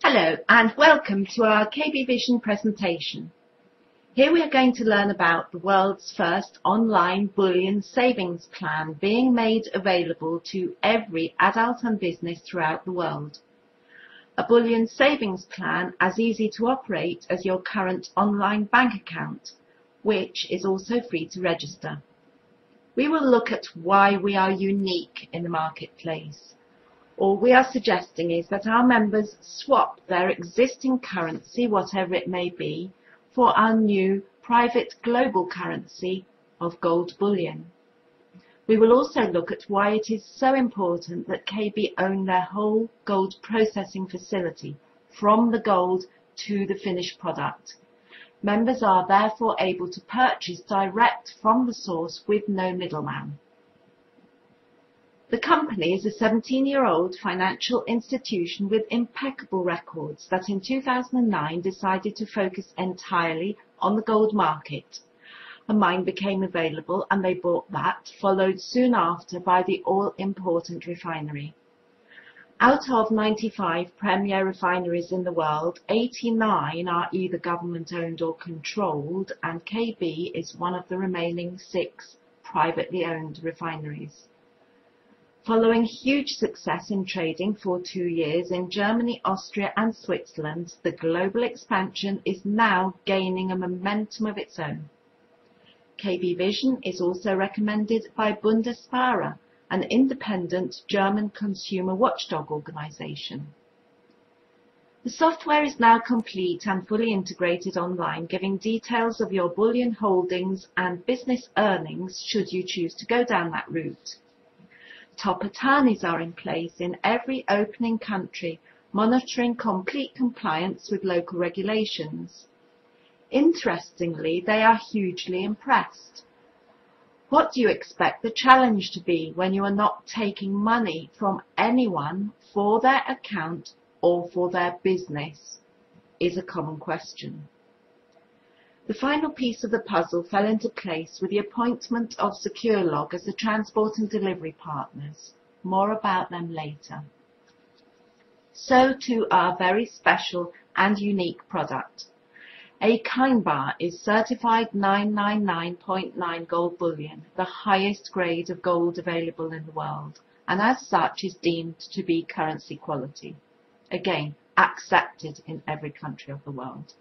Hello and welcome to our KB Vision presentation. Here we are going to learn about the world's first online bullion savings plan being made available to every adult and business throughout the world. A bullion savings plan as easy to operate as your current online bank account, which is also free to register. We will look at why we are unique in the marketplace. All we are suggesting is that our members swap their existing currency, whatever it may be, for our new private global currency of gold bullion. We will also look at why it is so important that KB own their whole gold processing facility, from the gold to the finished product. Members are therefore able to purchase direct from the source with no middleman. The company is a 17-year-old financial institution with impeccable records that in 2009 decided to focus entirely on the gold market. A mine became available and they bought that, followed soon after by the all-important refinery. Out of 95 premier refineries in the world, 89 are either government-owned or controlled, and KB is one of the remaining 6 privately owned refineries. Following huge success in trading for 2 years in Germany, Austria and Switzerland, the global expansion is now gaining a momentum of its own. KB Vision is also recommended by Bundesfahrer, an independent German consumer watchdog organisation. The software is now complete and fully integrated online, giving details of your bullion holdings and business earnings should you choose to go down that route. Top attorneys are in place in every opening country, monitoring complete compliance with local regulations. Interestingly, they are hugely impressed. What do you expect the challenge to be when you are not taking money from anyone for their account or for their business? Is a common question. The final piece of the puzzle fell into place with the appointment of SecureLog as the transport and delivery partners. More about them later. So to our very special and unique product. A Karatbars is certified 999.9 gold bullion, the highest grade of gold available in the world, and as such is deemed to be currency quality. Again, accepted in every country of the world.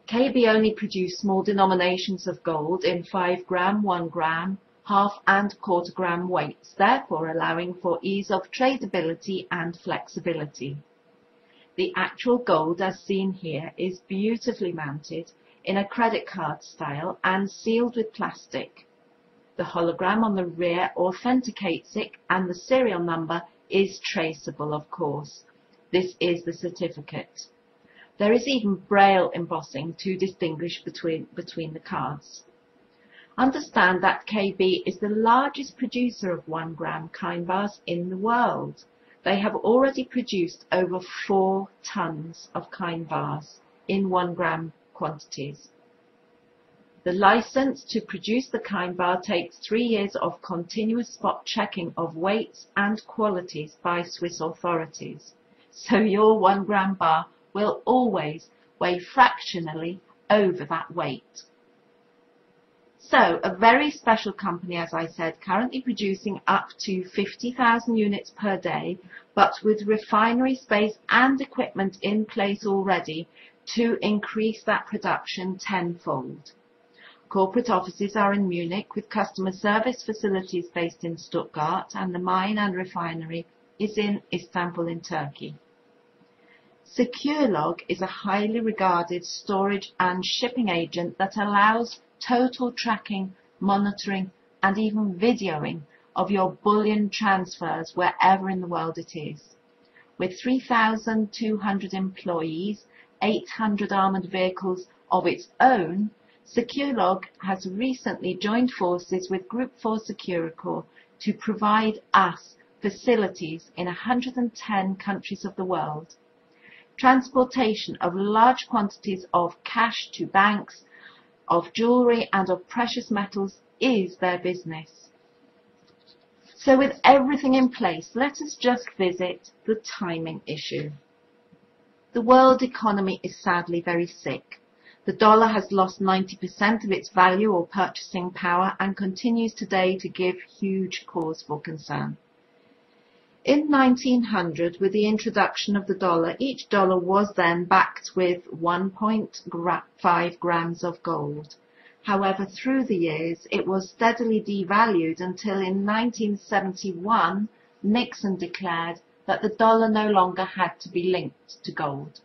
KB only produce small denominations of gold in 5 gram, 1 gram, half and quarter gram weights, therefore allowing for ease of tradability and flexibility. The actual gold, as seen here, is beautifully mounted in a credit card style and sealed with plastic. The hologram on the rear authenticates it, and the serial number is traceable, of course. This is the certificate. There is even braille embossing to distinguish between the cards. Understand that KB is the largest producer of 1 gram Karatbars in the world. They have already produced over 4 tons of Karatbars in 1 gram quantities. The license to produce the Karatbars takes 3 years of continuous spot checking of weights and qualities by Swiss authorities. So your 1 gram bar will always weigh fractionally over that weight. So, a very special company, as I said, currently producing up to 50,000 units per day, but with refinery space and equipment in place already to increase that production tenfold. Corporate offices are in Munich, with customer service facilities based in Stuttgart, and the mine and refinery is in Istanbul in Turkey. SecureLog is a highly regarded storage and shipping agent that allows total tracking, monitoring and even videoing of your bullion transfers wherever in the world it is. With 3,200 employees, 800 armoured vehicles of its own, SecureLog has recently joined forces with Group 4 Securicor to provide us facilities in 110 countries of the world. Transportation of large quantities of cash to banks, of jewellery and of precious metals is their business. So with everything in place, let us just visit the timing issue. The world economy is sadly very sick. The dollar has lost 90% of its value or purchasing power and continues today to give huge cause for concern. In 1900, with the introduction of the dollar, each dollar was then backed with 1.5 grams of gold. However, through the years, it was steadily devalued until in 1971, Nixon declared that the dollar no longer had to be linked to gold.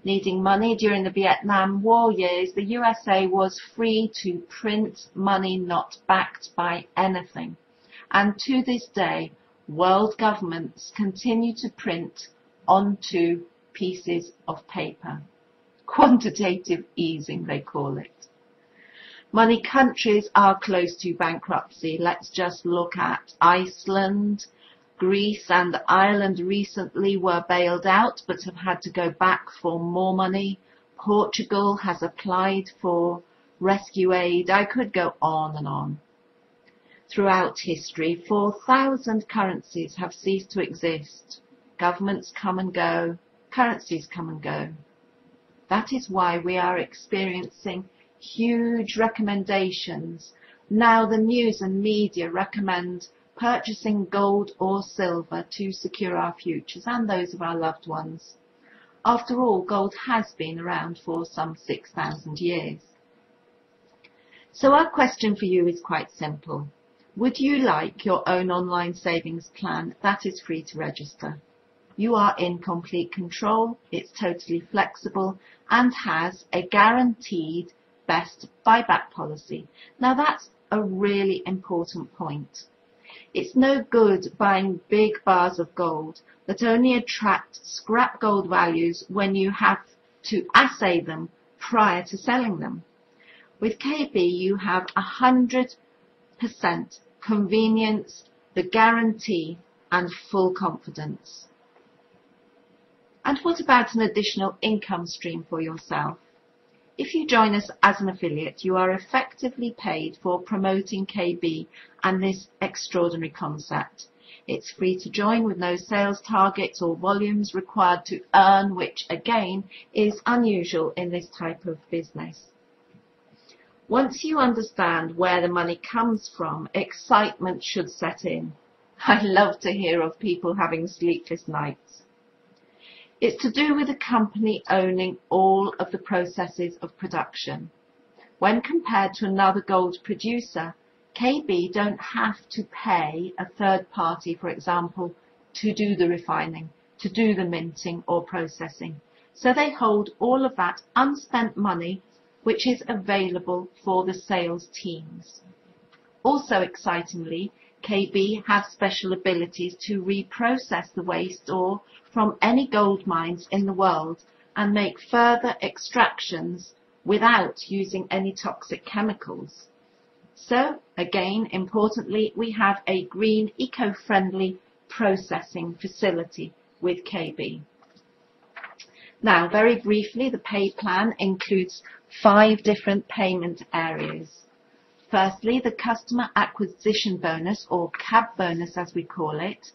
Needing money during the Vietnam War years, the USA was free to print money not backed by anything. And to this day, world governments continue to print onto pieces of paper. Quantitative easing, they call it. Many countries are close to bankruptcy. Let's just look at Iceland. Greece and Ireland recently were bailed out but have had to go back for more money. Portugal has applied for rescue aid. I could go on and on. Throughout history, 4,000 currencies have ceased to exist. Governments come and go, currencies come and go. That is why we are experiencing huge recommendations. Now the news and media recommend purchasing gold or silver to secure our futures and those of our loved ones. After all, gold has been around for some 6,000 years. So our question for you is quite simple. Would you like your own online savings plan that is free to register? You are in complete control, it's totally flexible and has a guaranteed best buyback policy. Now that's a really important point. It's no good buying big bars of gold that only attract scrap gold values when you have to assay them prior to selling them. With KB you have 100% convenience, the guarantee and full confidence. And what about an additional income stream for yourself? If you join us as an affiliate, you are effectively paid for promoting KB and this extraordinary concept. It's free to join with no sales targets or volumes required to earn, which again is unusual in this type of business. Once you understand where the money comes from, excitement should set in. I love to hear of people having sleepless nights. It's to do with the company owning all of the processes of production. When compared to another gold producer, KB don't have to pay a third party, for example, to do the refining, to do the minting or processing. So they hold all of that unspent money which is available for the sales teams. Also excitingly, KB have special abilities to reprocess the waste ore from any gold mines in the world and make further extractions without using any toxic chemicals. So, again, importantly, we have a green, eco-friendly processing facility with KB. Now, very briefly, the pay plan includes 5 different payment areas. Firstly, the customer acquisition bonus, or CAB bonus as we call it,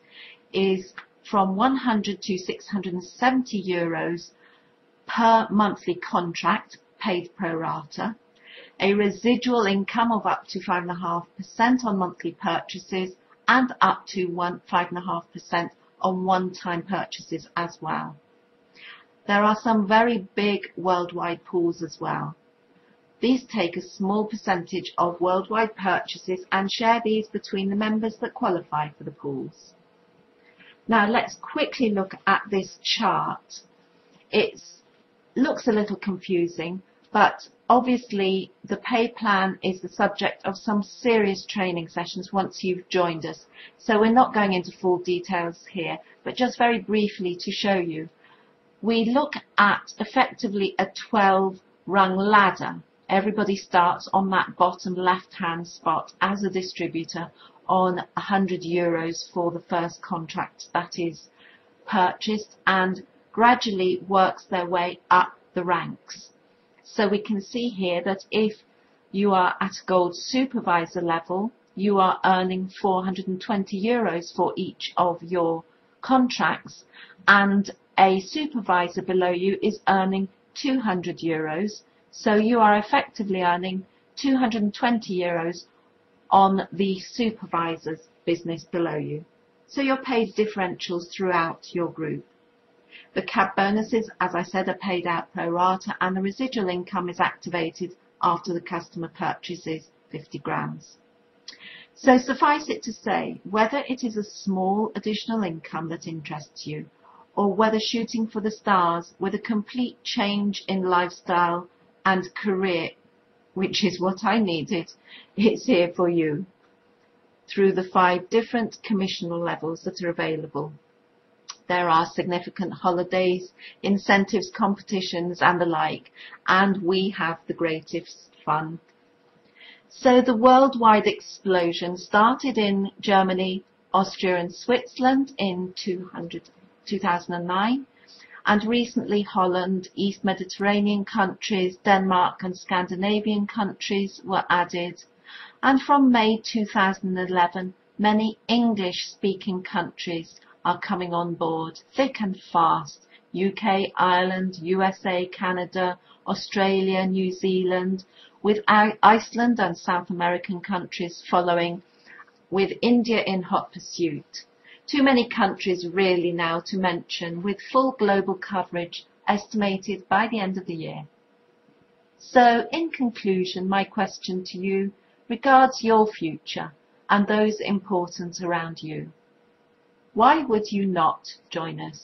is from 100 to 670 euros per monthly contract, paid pro rata. A residual income of up to 5.5% on monthly purchases and up to 5.5% on one-time purchases as well. There are some very big worldwide pools as well. These take a small percentage of worldwide purchases and share these between the members that qualify for the pools. Now let's quickly look at this chart. It looks a little confusing, but obviously the pay plan is the subject of some serious training sessions once you've joined us. So we're not going into full details here, but just very briefly to show you. We look at effectively a 12-rung ladder. Everybody starts on that bottom left-hand spot as a distributor on 100 euros for the first contract that is purchased and gradually works their way up the ranks. So we can see here that if you are at a gold supervisor level, you are earning 420 euros for each of your contracts, and a supervisor below you is earning €200, so you are effectively earning €220 on the supervisor's business below you. So you're paid differentials throughout your group. The cab bonuses, as I said, are paid out pro rata, and the residual income is activated after the customer purchases 50 grams. So suffice it to say, whether it is a small additional income that interests you, or whether shooting for the stars with a complete change in lifestyle and career, which is what I needed, it's here for you through the 5 different commissional levels that are available. There are significant holidays, incentives, competitions and the like, and we have the greatest fun. So the worldwide explosion started in Germany, Austria and Switzerland in 2009, and recently Holland, East Mediterranean countries, Denmark and Scandinavian countries were added, and from May 2011 many English-speaking countries are coming on board thick and fast. UK, Ireland, USA, Canada, Australia, New Zealand, with Iceland and South American countries following, with India in hot pursuit. Too many countries really now to mention, with full global coverage estimated by the end of the year. So in conclusion, my question to you regards your future and those important around you. Why would you not join us?